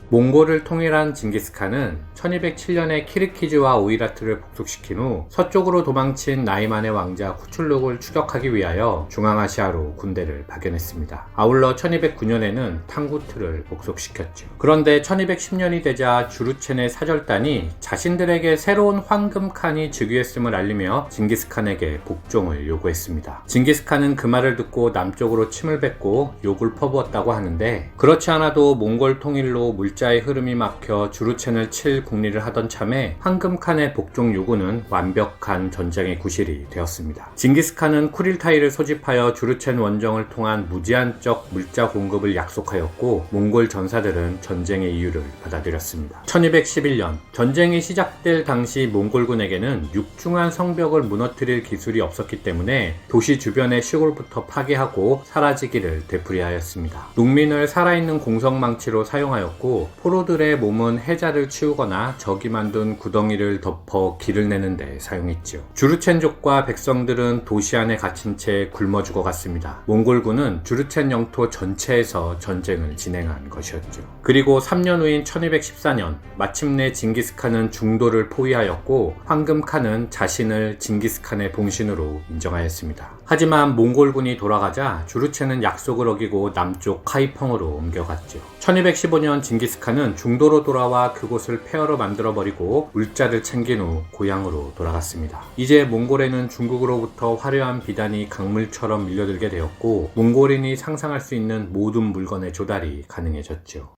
몽골을 통일한 징기스칸은 1207년에 키르키즈와 오이라트를 복속시킨 후 서쪽으로 도망친 나이만의 왕자 쿠출룩을 추격하기 위하여 중앙아시아로 군대를 파견했습니다. 아울러 1209년에는 탕구트를 복속시켰죠. 그런데 1210년이 되자 주루첸의 사절단이 자신들에게 새로운 황금칸이 즉위했음을 알리며 징기스칸에게 복종을 요구했습니다. 징기스칸은 그 말을 듣고 남쪽으로 침을 뱉고 욕을 퍼부었다고 하는데, 그렇지 않아도 몽골 통일로 물자의 흐름이 막혀 주루첸을 칠 궁리를 하던 참에 황금칸의 복종 요구는 완벽한 전쟁의 구실이 되었습니다. 징기스칸은 쿠릴타이를 소집하여 주루첸 원정을 통한 무제한적 물자 공급을 약속하였고, 몽골 전사들은 전쟁의 이유를 받아들였습니다. 1211년 전쟁이 시작될 당시 몽골군에게는 육중한 성벽을 무너뜨릴 기술이 없었기 때문에 도시 주변의 시골부터 파괴하고 사라지기를 되풀이하였습니다. 농민을 살아있는 공성망치로 사용하였고, 포로들의 몸은 해자를 치우거나 적이 만든 구덩이를 덮어 길을 내는 데 사용했죠. 주루첸족과 백성들은 도시 안에 갇힌 채 굶어 죽어갔습니다. 몽골군은 주루첸 영토 전체에서 전쟁을 진행한 것이었죠. 그리고 3년 후인 1214년 마침내 징기스칸은 중도를 포위하였고, 황금칸은 자신을 징기스칸의 봉신으로 인정하였습니다. 하지만 몽골군이 돌아가자 주루첸은 약속을 어기고 남쪽 카이펑으로 옮겨갔죠. 1215년 징기스칸은 중도로 돌아와 그곳을 폐허로 만들어버리고 물자를 챙긴 후 고향으로 돌아갔습니다. 이제 몽골에는 중국으로부터 화려한 비단이 강물처럼 밀려들게 되었고, 몽골인이 상상할 수 있는 모든 물건의 조달이 가능해졌죠.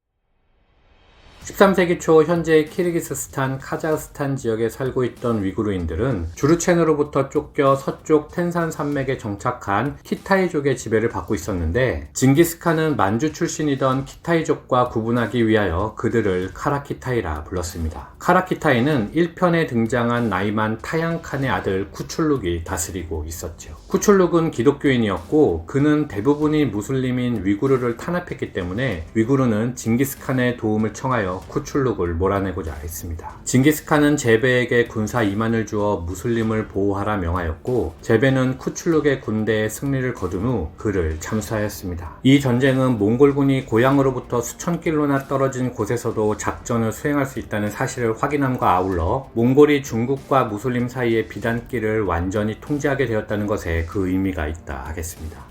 13세기 초 현재 키르기스스탄, 카자흐스탄 지역에 살고 있던 위구르인들은 주루첸으로부터 쫓겨 서쪽 텐산 산맥에 정착한 키타이족의 지배를 받고 있었는데, 징기스칸은 만주 출신이던 키타이족과 구분하기 위하여 그들을 카라키타이라 불렀습니다. 카라키타이는 1편에 등장한 나이만 타양칸의 아들 쿠출룩이 다스리고 있었죠. 쿠출룩은 기독교인이었고, 그는 대부분이 무슬림인 위구르를 탄압했기 때문에 위구르는 징기스칸의 도움을 청하여 쿠출룩을 몰아내고자 했습니다. 징기스칸은 제베에게 군사 2만을 주어 무슬림을 보호하라 명하였고, 제베는 쿠출룩의 군대에 승리를 거둔 후 그를 참수하였습니다. 이 전쟁은 몽골군이 고향으로부터 수천 킬로나 떨어진 곳에서도 작전을 수행할 수 있다는 사실을 확인함과 아울러 몽골이 중국과 무슬림 사이의 비단길을 완전히 통제하게 되었다는 것에 그 의미가 있다 하겠습니다.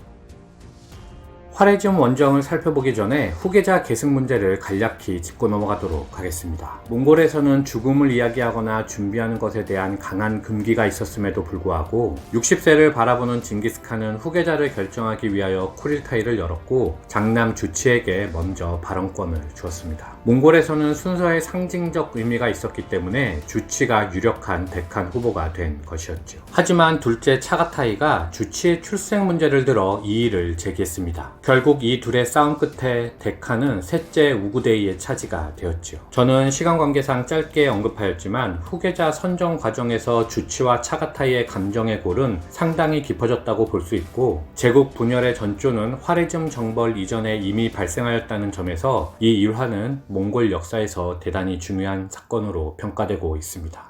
화레즘 원정을 살펴보기 전에 후계자 계승 문제를 간략히 짚고 넘어가도록 하겠습니다. 몽골에서는 죽음을 이야기하거나 준비하는 것에 대한 강한 금기가 있었음에도 불구하고 60세를 바라보는 징기스칸은 후계자를 결정하기 위하여 쿠릴타이를 열었고, 장남 주치에게 먼저 발언권을 주었습니다. 몽골에서는 순서의 상징적 의미가 있었기 때문에 주치가 유력한 대칸 후보가 된 것이었죠. 하지만 둘째 차가타이가 주치의 출생 문제를 들어 이의를 제기했습니다. 결국 이 둘의 싸움 끝에 데칸은 셋째 우구데이의 차지가 되었죠. 저는 시간 관계상 짧게 언급하였지만 후계자 선정 과정에서 주치와 차가타이의 감정의 골은 상당히 깊어졌다고 볼 수 있고, 제국 분열의 전조는 화레즘 정벌 이전에 이미 발생하였다는 점에서 이 일화는 몽골 역사에서 대단히 중요한 사건으로 평가되고 있습니다.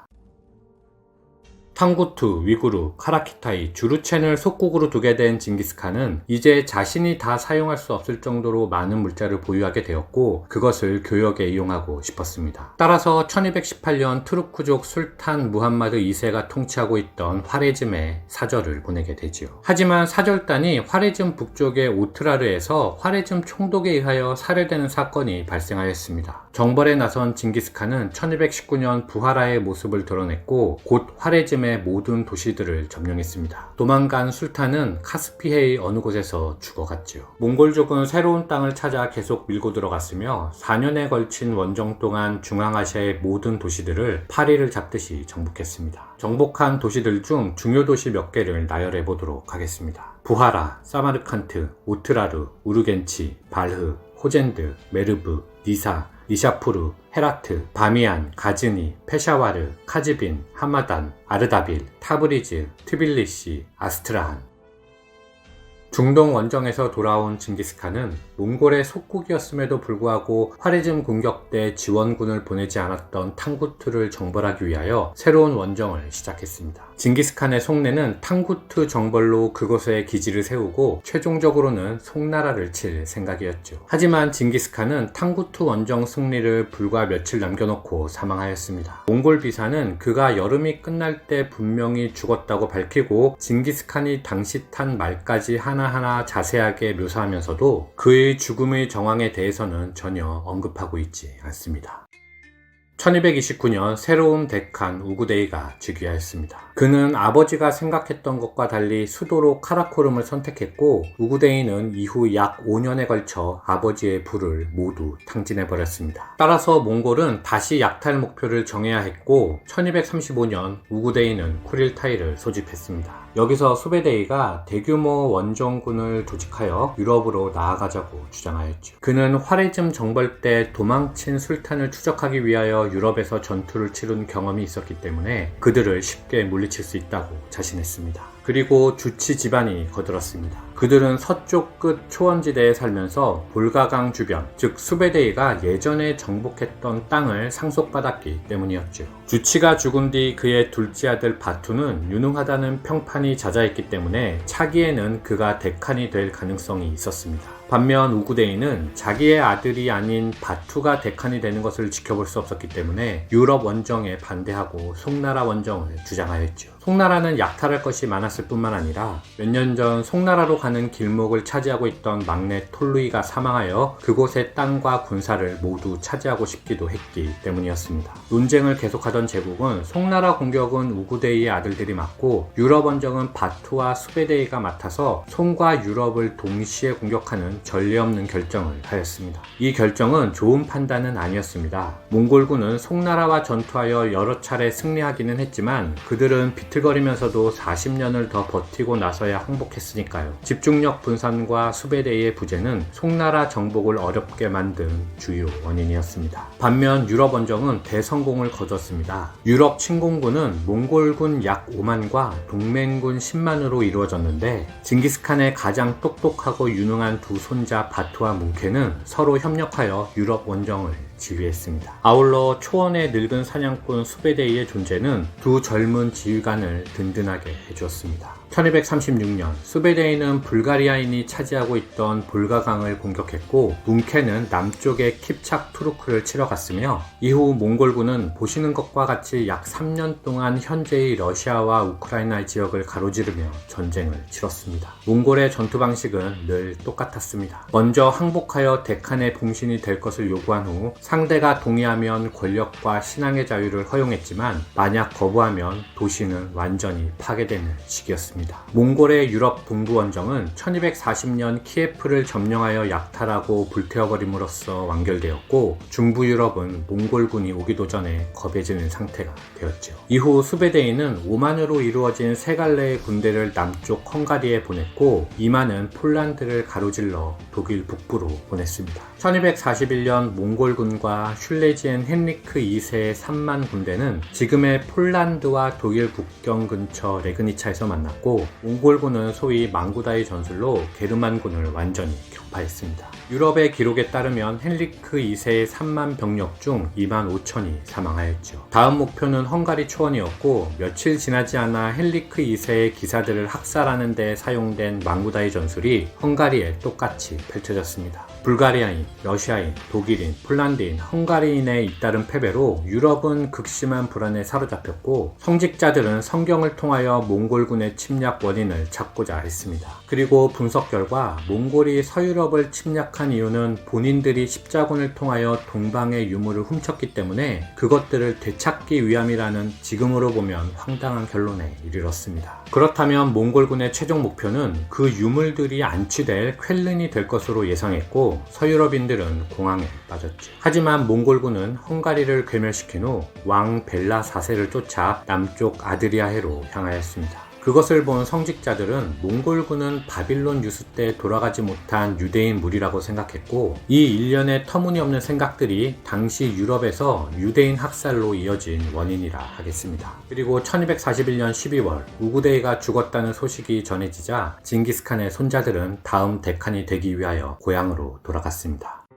탕구투, 위구르, 카라키타이, 주루첸을 속국으로 두게 된 징기스칸은 이제 자신이 다 사용할 수 없을 정도로 많은 물자를 보유하게 되었고, 그것을 교역에 이용하고 싶었습니다. 따라서 1218년 투르크족 술탄 무함마드 2세가 통치하고 있던 화레즘에 사절을 보내게 되지요. 하지만 사절단이 화레즘 북쪽의 오트라르에서 화레즘 총독에 의하여 살해되는 사건이 발생하였습니다. 정벌에 나선 징기스칸은 1219년 부하라의 모습을 드러냈고, 곧 화레즘의 모든 도시들을 점령했습니다. 도망간 술탄은 카스피해의 어느 곳에서 죽어갔죠. 몽골족은 새로운 땅을 찾아 계속 밀고 들어갔으며 4년에 걸친 원정 동안 중앙아시아의 모든 도시들을 파리를 잡듯이 정복했습니다. 정복한 도시들 중 중요 도시 몇 개를 나열해 보도록 하겠습니다. 부하라, 사마르칸트, 오트라르, 우르겐치, 발흐, 호젠드, 메르브, 니사, 니샤푸르, 헤라트, 바미안, 가즈니, 페샤와르, 카즈빈, 하마단, 아르다빌, 타브리즈, 트빌리시, 아스트라한. 중동 원정에서 돌아온 징기스칸은 몽골의 속국이었음에도 불구하고 화레즘 공격 때 지원군을 보내지 않았던 탕구투를 정벌하기 위하여 새로운 원정을 시작했습니다. 징기스칸의 속내는 탕구투 정벌로 그곳에 기지를 세우고 최종적으로는 송나라를 칠 생각이었죠. 하지만 징기스칸은 탕구투 원정 승리를 불과 며칠 남겨놓고 사망하였습니다. 몽골 비사는 그가 여름이 끝날 때 분명히 죽었다고 밝히고 징기스칸이 당시 탄 말까지 하나하나 자세하게 묘사하면서도 그의 죽음의 정황에 대해서는 전혀 언급하고 있지 않습니다. 1229년 새로운 데칸 우구데이가 즉위하였습니다. 그는 아버지가 생각했던 것과 달리 수도로 카라코름을 선택했고 우구데이는 이후 약 5년에 걸쳐 아버지의 부를 모두 탕진해버렸습니다. 따라서 몽골은 다시 약탈 목표를 정해야 했고 1235년 우구데이는 쿠릴타이를 소집했습니다. 여기서 수베데이가 대규모 원정군을 조직하여 유럽으로 나아가자고 주장하였죠. 그는 화레즘 정벌 때 도망친 술탄을 추적하기 위하여 유럽에서 전투를 치른 경험이 있었기 때문에 그들을 쉽게 물리칠 수 있다고 자신했습니다. 그리고 주치 집안이 거들었습니다. 그들은 서쪽 끝 초원지대에 살면서 볼가강 주변, 즉 수베데이가 예전에 정복했던 땅을 상속받았기 때문이었죠. 주치가 죽은 뒤 그의 둘째 아들 바투는 유능하다는 평판이 자자했기 때문에 차기에는 그가 데칸이 될 가능성이 있었습니다. 반면 우구데이는 자기의 아들이 아닌 바투가 데칸이 되는 것을 지켜볼 수 없었기 때문에 유럽 원정에 반대하고 송나라 원정을 주장하였죠. 송나라는 약탈할 것이 많았을 뿐만 아니라 몇 년 전 송나라로 가는 길목을 차지하고 있던 막내 톨루이가 사망하여 그곳의 땅과 군사를 모두 차지하고 싶기도 했기 때문이었습니다. 논쟁을 계속하던 제국은 송나라 공격은 우구데이의 아들들이 맡고 유럽 원정은 바투와 수베데이가 맡아서 송과 유럽을 동시에 공격하는 전례 없는 결정을 하였습니다. 이 결정은 좋은 판단은 아니었습니다. 몽골군은 송나라와 전투하여 여러 차례 승리하기는 했지만 그들은 비틀거리면서도 40년을 더 버티고 나서야 항복했으니까요. 집중력 분산과 수베데이의 부재는 송나라 정복을 어렵게 만든 주요 원인이었습니다. 반면 유럽 원정은 대성공을 거뒀습니다. 유럽 침공군은 몽골군 약 5만과 동맹군 10만으로 이루어졌는데 징기스칸의 가장 똑똑하고 유능한 두 손자 바투와 뭉케는 서로 협력하여 유럽 원정을 지휘했습니다. 아울러 초원의 늙은 사냥꾼 수베데이의 존재는 두 젊은 지휘관을 든든하게 해주었습니다. 1236년 수베데이는 불가리아인이 차지하고 있던 볼가강을 공격했고 뭉케는 남쪽의 킵착 투르크를 치러 갔으며 이후 몽골군은 보시는 것과 같이 약 3년 동안 현재의 러시아와 우크라이나 지역을 가로지르며 전쟁을 치렀습니다. 몽골의 전투 방식은 늘 똑같았습니다. 먼저 항복하여 데칸의 봉신이 될 것을 요구한 후 상대가 동의하면 권력과 신앙의 자유를 허용했지만 만약 거부하면 도시는 완전히 파괴되는 시기였습니다. 몽골의 유럽 동부 원정은 1240년 키예프를 점령하여 약탈하고 불태워버림으로써 완결되었고 중부 유럽은 몽골군이 오기도 전에 겁해지는 상태가 되었죠. 이후 수베데이는 5만으로 이루어진 세 갈래의 군대를 남쪽 헝가리에 보냈고 2만은 폴란드를 가로질러 독일 북부로 보냈습니다. 1241년 몽골군과 슐레지엔 헨리크 2세의 3만 군대는 지금의 폴란드와 독일 국경 근처 레그니차에서 만났고 몽골군은 소위 망구다이 전술로 게르만군을 완전히 격파했습니다. 유럽의 기록에 따르면 헨리크 2세의 3만 병력 중 2만 5천이 사망하였죠. 다음 목표는 헝가리 초원이었고 며칠 지나지 않아 헨리크 2세의 기사들을 학살하는 데 사용된 망구다이 전술이 헝가리에 똑같이 펼쳐졌습니다. 불가리아인, 러시아인, 독일인, 폴란드인, 헝가리인의 잇따른 패배로 유럽은 극심한 불안에 사로잡혔고 성직자들은 성경을 통하여 몽골군의 침략 원인을 찾고자 했습니다. 그리고 분석 결과 몽골이 서유럽을 침략한 이유는 본인들이 십자군을 통하여 동방의 유물을 훔쳤기 때문에 그것들을 되찾기 위함이라는 지금으로 보면 황당한 결론에 이르렀습니다. 그렇다면 몽골군의 최종 목표는 그 유물들이 안치될 쾰른이 될 것으로 예상했고 서유럽인들은 공황에 빠졌죠. 하지만 몽골군은 헝가리를 괴멸시킨 후 왕 벨라 4세를 쫓아 남쪽 아드리아해로 향하였습니다. 그것을 본 성직자들은 몽골군은 바빌론 유수 때 돌아가지 못한 유대인 무리라고 생각했고, 이 일련의 터무니없는 생각들이 당시 유럽에서 유대인 학살로 이어진 원인이라 하겠습니다. 그리고 1241년 12월 우구데이가 죽었다는 소식이 전해지자 징기스칸의 손자들은 다음 대칸이 되기 위하여 고향으로 돌아갔습니다.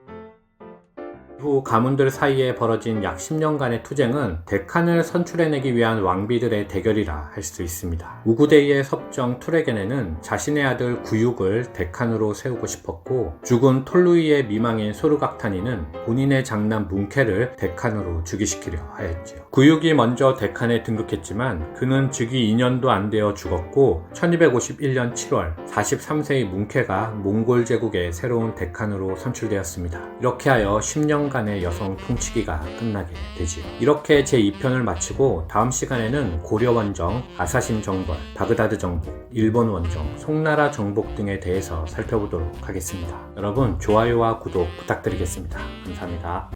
이후 가문들 사이에 벌어진 약 10년간의 투쟁은 데칸을 선출해내기 위한 왕비들의 대결이라 할 수 있습니다. 우구데이의 섭정 투레겐에는 자신의 아들 구육을 데칸으로 세우고 싶었고, 죽은 톨루이의 미망인 소르각타니는 본인의 장남 문케를 데칸으로 즉위시키려 하였지요. 구육이 먼저 데칸에 등극했지만 그는 즉위 2년도 안 되어 죽었고, 1251년 7월 43세의 문케가 몽골 제국의 새로운 데칸으로 선출되었습니다. 이렇게 하여 10년 간의 여성 통치기가 끝나게 되지요. 이렇게 제2편을 마치고 다음 시간에는 고려 원정, 아사신 정벌, 바그다드 정복, 일본 원정, 송나라 정복 등에 대해서 살펴보도록 하겠습니다. 여러분 좋아요와 구독 부탁드리겠습니다. 감사합니다.